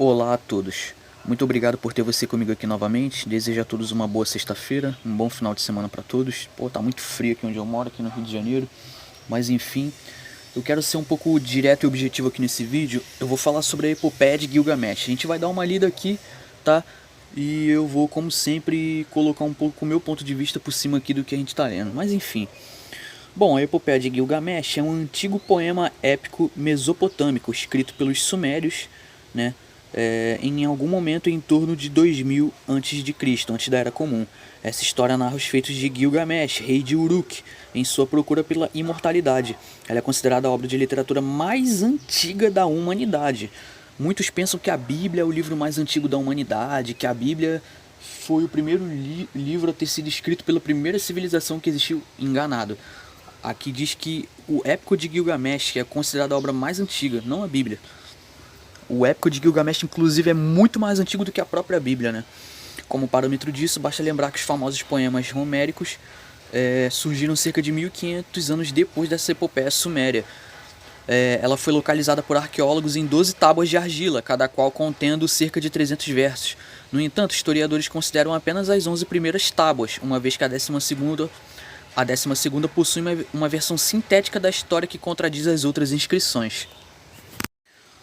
Olá a todos. Muito obrigado por ter você comigo aqui novamente. Desejo a todos uma boa sexta-feira, um bom final de semana para todos. Pô, tá muito frio aqui onde eu moro, aqui no Rio de Janeiro. Mas enfim, eu quero ser um pouco direto e objetivo aqui nesse vídeo. Eu vou falar sobre a epopeia de Gilgamesh. A gente vai dar uma lida aqui, tá? E eu vou, como sempre, colocar um pouco o meu ponto de vista por cima aqui do que a gente tá lendo. Mas enfim. Bom, a epopeia de Gilgamesh é um antigo poema épico mesopotâmico escrito pelos sumérios, né? Em algum momento em torno de 2000 a.C., antes da Era Comum. Essa história narra os feitos de Gilgamesh, rei de Uruk, em sua procura pela imortalidade. Ela é considerada a obra de literatura mais antiga da humanidade. Muitos pensam que a Bíblia é o livro mais antigo da humanidade, que a Bíblia foi o primeiro livro a ter sido escrito pela primeira civilização que existiu. Enganado. Aqui diz que o Épico de Gilgamesh é considerada a obra mais antiga, não a Bíblia. O Épico de Gilgamesh, inclusive, é muito mais antigo do que a própria Bíblia, né? Como parâmetro disso, basta lembrar que os famosos poemas homéricos surgiram cerca de 1500 anos depois dessa epopeia suméria. Ela foi localizada por arqueólogos em 12 tábuas de argila, cada qual contendo cerca de 300 versos. No entanto, historiadores consideram apenas as 11 primeiras tábuas, uma vez que a 12ª possui uma versão sintética da história que contradiz as outras inscrições.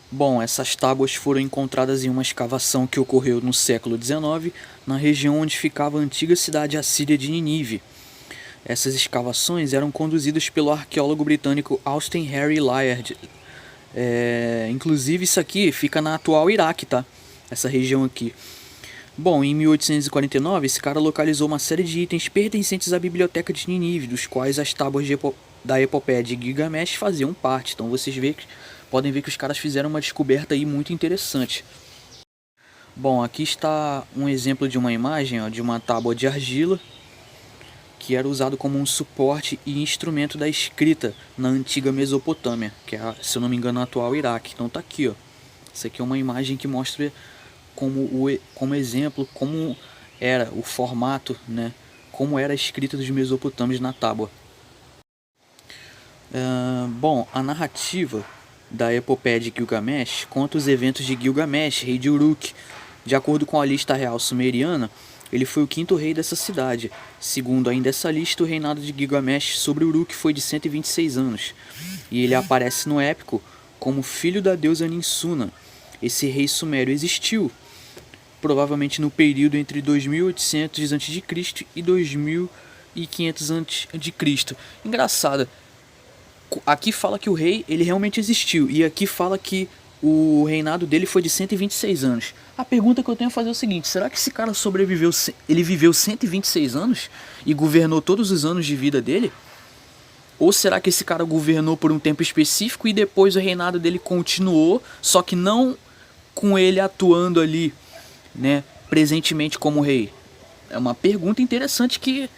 Bom, essas tábuas foram encontradas em uma escavação que ocorreu no século XIX, na região onde ficava a antiga cidade assíria de Nínive. Essas escavações eram conduzidas pelo arqueólogo britânico Austin Harry Layard. Inclusive isso aqui fica na atual Iraque, tá? Essa região aqui. Bom, em 1849, esse cara localizou uma série de itens pertencentes à biblioteca de Nínive, dos quais as tábuas da epopeia de Gilgamesh faziam parte. Então podem ver que os caras fizeram uma descoberta aí muito interessante. Bom, aqui está um exemplo de uma imagem, ó, de uma tábua de argila, que era usado como um suporte e instrumento da escrita na antiga Mesopotâmia, que é, se eu não me engano, a atual Iraque. Então tá aqui, ó. Essa aqui é uma imagem que mostra como exemplo como era o formato, né? Como era a escrita dos mesopotâmios na tábua. Bom, a narrativa da epopeia de Gilgamesh conta os eventos de Gilgamesh, rei de Uruk. De acordo com a lista real sumeriana, ele foi o quinto rei dessa cidade. Segundo ainda essa lista, o reinado de Gilgamesh sobre Uruk foi de 126 anos. E ele aparece no épico como filho da deusa Ninsuna. Esse rei sumério existiu, provavelmente no período entre 2800 a.C. e 2500 a.C. Engraçado, aqui fala que o rei ele realmente existiu, e aqui fala que o reinado dele foi de 126 anos. A pergunta que eu tenho a fazer é o seguinte: será que esse cara sobreviveu, ele viveu 126 anos e governou todos os anos de vida dele? Ou será que esse cara governou por um tempo específico e depois o reinado dele continuou, só que não com ele atuando ali, né, presentemente como rei? É uma pergunta interessante que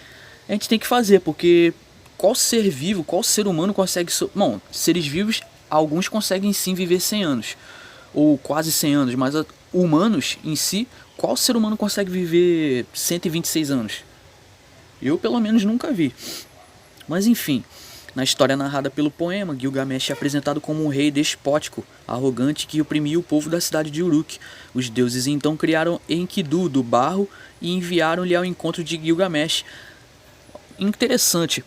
a gente tem que fazer, porque qual ser vivo, qual ser humano consegue... Bom, seres vivos, alguns conseguem sim viver 100 anos, ou quase 100 anos, mas humanos em si, qual ser humano consegue viver 126 anos? Eu pelo menos nunca vi. Mas enfim, na história narrada pelo poema, Gilgamesh é apresentado como um rei despótico, arrogante que oprimia o povo da cidade de Uruk. Os deuses então criaram Enkidu do barro e enviaram-lhe ao encontro de Gilgamesh. Interessante,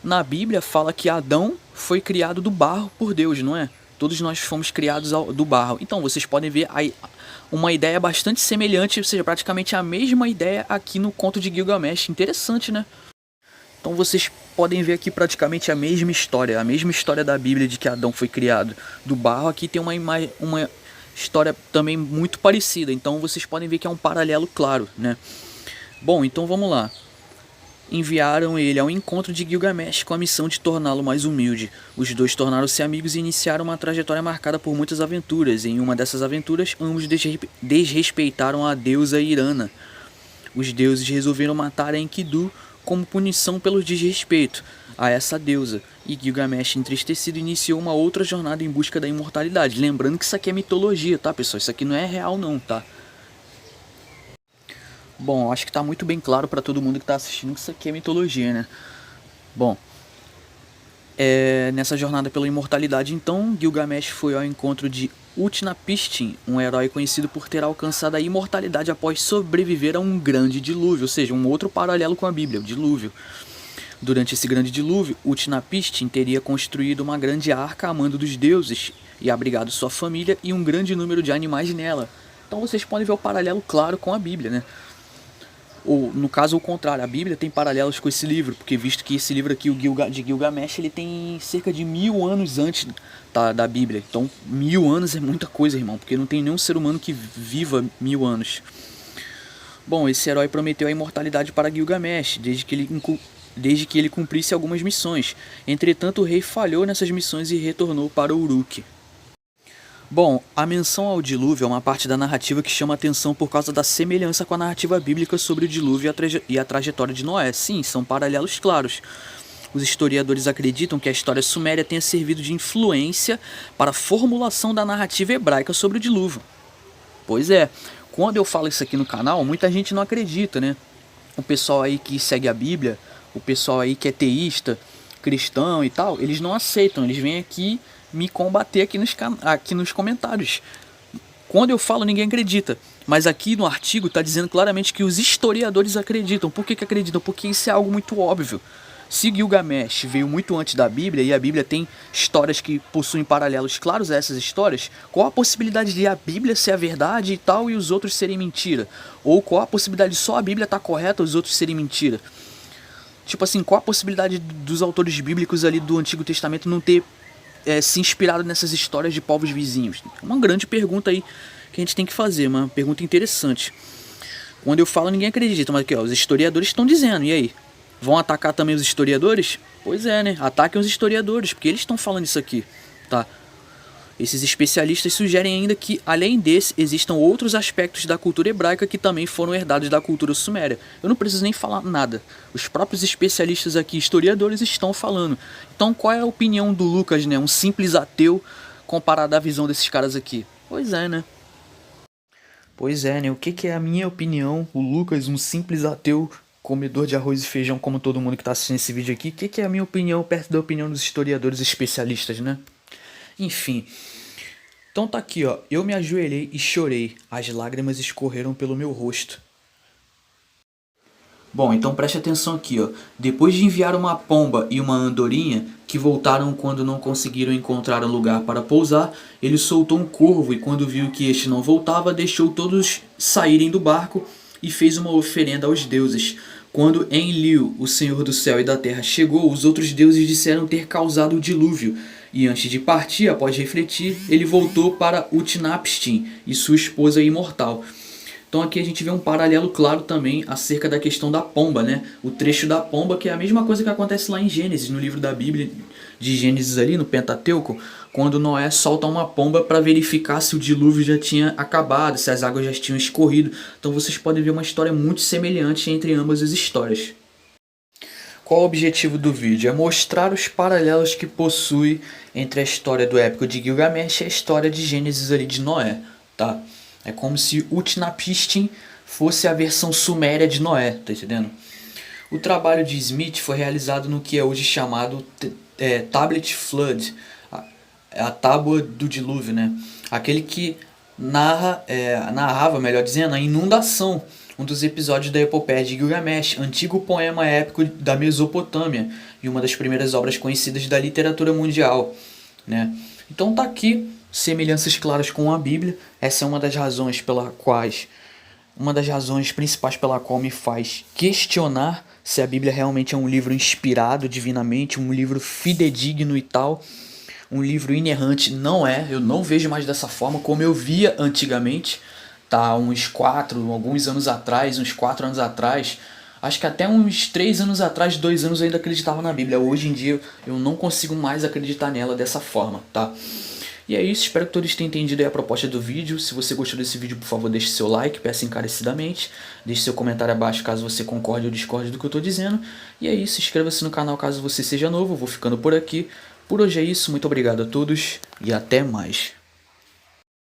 na Bíblia fala que Adão foi criado do barro por Deus, não é? Todos nós fomos criados do barro. Então vocês podem ver aí uma ideia bastante semelhante, ou seja, praticamente a mesma ideia aqui no conto de Gilgamesh. Interessante, né? Então vocês podem ver aqui praticamente a mesma história da Bíblia de que Adão foi criado do barro. Aqui tem uma história também muito parecida, então vocês podem ver que é um paralelo claro, né? Bom, então vamos lá. Enviaram ele ao encontro de Gilgamesh com a missão de torná-lo mais humilde. Os dois tornaram-se amigos e iniciaram uma trajetória marcada por muitas aventuras. Em uma dessas aventuras, ambos desrespeitaram a deusa Irana. Os deuses resolveram matar Enkidu como punição pelo desrespeito a essa deusa, e Gilgamesh, entristecido, iniciou uma outra jornada em busca da imortalidade. Lembrando que isso aqui é mitologia, tá, pessoal? Isso aqui não é real não, tá? Bom, acho que tá muito bem claro para todo mundo que tá assistindo que isso aqui é mitologia, né? Bom, Nessa jornada pela imortalidade, então, Gilgamesh foi ao encontro de Utnapishtim, um herói conhecido por ter alcançado a imortalidade após sobreviver a um grande dilúvio, ou seja, um outro paralelo com a Bíblia, o dilúvio. Durante esse grande dilúvio, Utnapishtim teria construído uma grande arca a mando dos deuses e abrigado sua família e um grande número de animais nela. Então vocês podem ver o paralelo claro com a Bíblia, né? Ou, no caso, o contrário, a Bíblia tem paralelos com esse livro, porque visto que esse livro aqui, o de Gilgamesh, ele tem cerca de 1000 anos antes da Bíblia. Então, 1000 anos é muita coisa, irmão, porque não tem nenhum ser humano que viva 1000 anos. Bom, esse herói prometeu a imortalidade para Gilgamesh, desde que ele cumprisse algumas missões. Entretanto, o rei falhou nessas missões e retornou para Uruk. Bom, a menção ao dilúvio é uma parte da narrativa que chama atenção por causa da semelhança com a narrativa bíblica sobre o dilúvio e a trajetória de Noé. Sim, são paralelos claros. Os historiadores acreditam que a história suméria tenha servido de influência para a formulação da narrativa hebraica sobre o dilúvio. Pois é, quando eu falo isso aqui no canal, muita gente não acredita, né? O pessoal aí que segue a Bíblia, o pessoal aí que é teísta, cristão e tal, eles não aceitam, eles vêm aqui me combater aqui nos comentários. Quando eu falo, ninguém acredita. Mas aqui no artigo está dizendo claramente que os historiadores acreditam. Por que acreditam? Porque isso é algo muito óbvio. Se Gilgamesh veio muito antes da Bíblia e a Bíblia tem histórias que possuem paralelos claros a essas histórias, qual a possibilidade de a Bíblia ser a verdade e tal e os outros serem mentira? Ou qual a possibilidade de só a Bíblia estar correta e os outros serem mentira? Tipo assim, qual a possibilidade dos autores bíblicos ali do Antigo Testamento não ter se inspirado nessas histórias de povos vizinhos? Uma grande pergunta aí que a gente tem que fazer, uma pergunta interessante. Quando eu falo, ninguém acredita, mas aqui, ó, os historiadores estão dizendo, e aí? Vão atacar também os historiadores? Pois é, né? Ataquem os historiadores, porque eles estão falando isso aqui, tá? Esses especialistas sugerem ainda que, além desse, existam outros aspectos da cultura hebraica que também foram herdados da cultura suméria. Eu não preciso nem falar nada. Os próprios especialistas aqui, historiadores, estão falando. Então, qual é a opinião do Lucas, né? Um simples ateu comparado à visão desses caras aqui? Pois é, né? Pois é, né? O que é a minha opinião? O Lucas, um simples ateu, comedor de arroz e feijão como todo mundo que está assistindo esse vídeo aqui. O que é a minha opinião perto da opinião dos historiadores especialistas, né? Enfim, então tá aqui, ó. Eu me ajoelhei e chorei. As lágrimas escorreram pelo meu rosto. Bom, então preste atenção aqui, ó. Depois de enviar uma pomba e uma andorinha, que voltaram quando não conseguiram encontrar um lugar para pousar, ele soltou um corvo e quando viu que este não voltava, deixou todos saírem do barco e fez uma oferenda aos deuses. Quando Enlil, o Senhor do céu e da terra, chegou, os outros deuses disseram ter causado o dilúvio. E antes de partir, após refletir, ele voltou para Utnapishtim e sua esposa imortal. Então aqui a gente vê um paralelo claro também acerca da questão da pomba, né? O trecho da pomba, que é a mesma coisa que acontece lá em Gênesis, no livro da Bíblia de Gênesis ali, no Pentateuco, quando Noé solta uma pomba para verificar se o dilúvio já tinha acabado, se as águas já tinham escorrido. Então vocês podem ver uma história muito semelhante entre ambas as histórias. Qual o objetivo do vídeo? É mostrar os paralelos que possui entre a história do épico de Gilgamesh e a história de Gênesis ali de Noé, tá? É como se Utnapishtim fosse a versão suméria de Noé, tá entendendo? O trabalho de Smith foi realizado no que é hoje chamado Tablet Flood, a tábua do dilúvio, né? Aquele que narrava, melhor dizendo, a inundação, um dos episódios da epopeia de Gilgamesh, antigo poema épico da Mesopotâmia e uma das primeiras obras conhecidas da literatura mundial, né? Então tá aqui semelhanças claras com a Bíblia. Essa é uma das razões principais pela qual me faz questionar se a Bíblia realmente é um livro inspirado divinamente, um livro fidedigno e tal. Um livro inerrante não é, eu não vejo mais dessa forma como eu via antigamente, tá? Alguns anos atrás, uns 4 anos atrás, acho que até uns 3 anos atrás, 2 anos eu ainda acreditava na Bíblia. Hoje em dia eu não consigo mais acreditar nela dessa forma, tá? E é isso, espero que todos tenham entendido aí a proposta do vídeo. Se você gostou desse vídeo, por favor, deixe seu like, peço encarecidamente. Deixe seu comentário abaixo caso você concorde ou discorde do que eu estou dizendo. E é isso, inscreva-se no canal caso você seja novo, eu vou ficando por aqui. Por hoje é isso, muito obrigado a todos e até mais.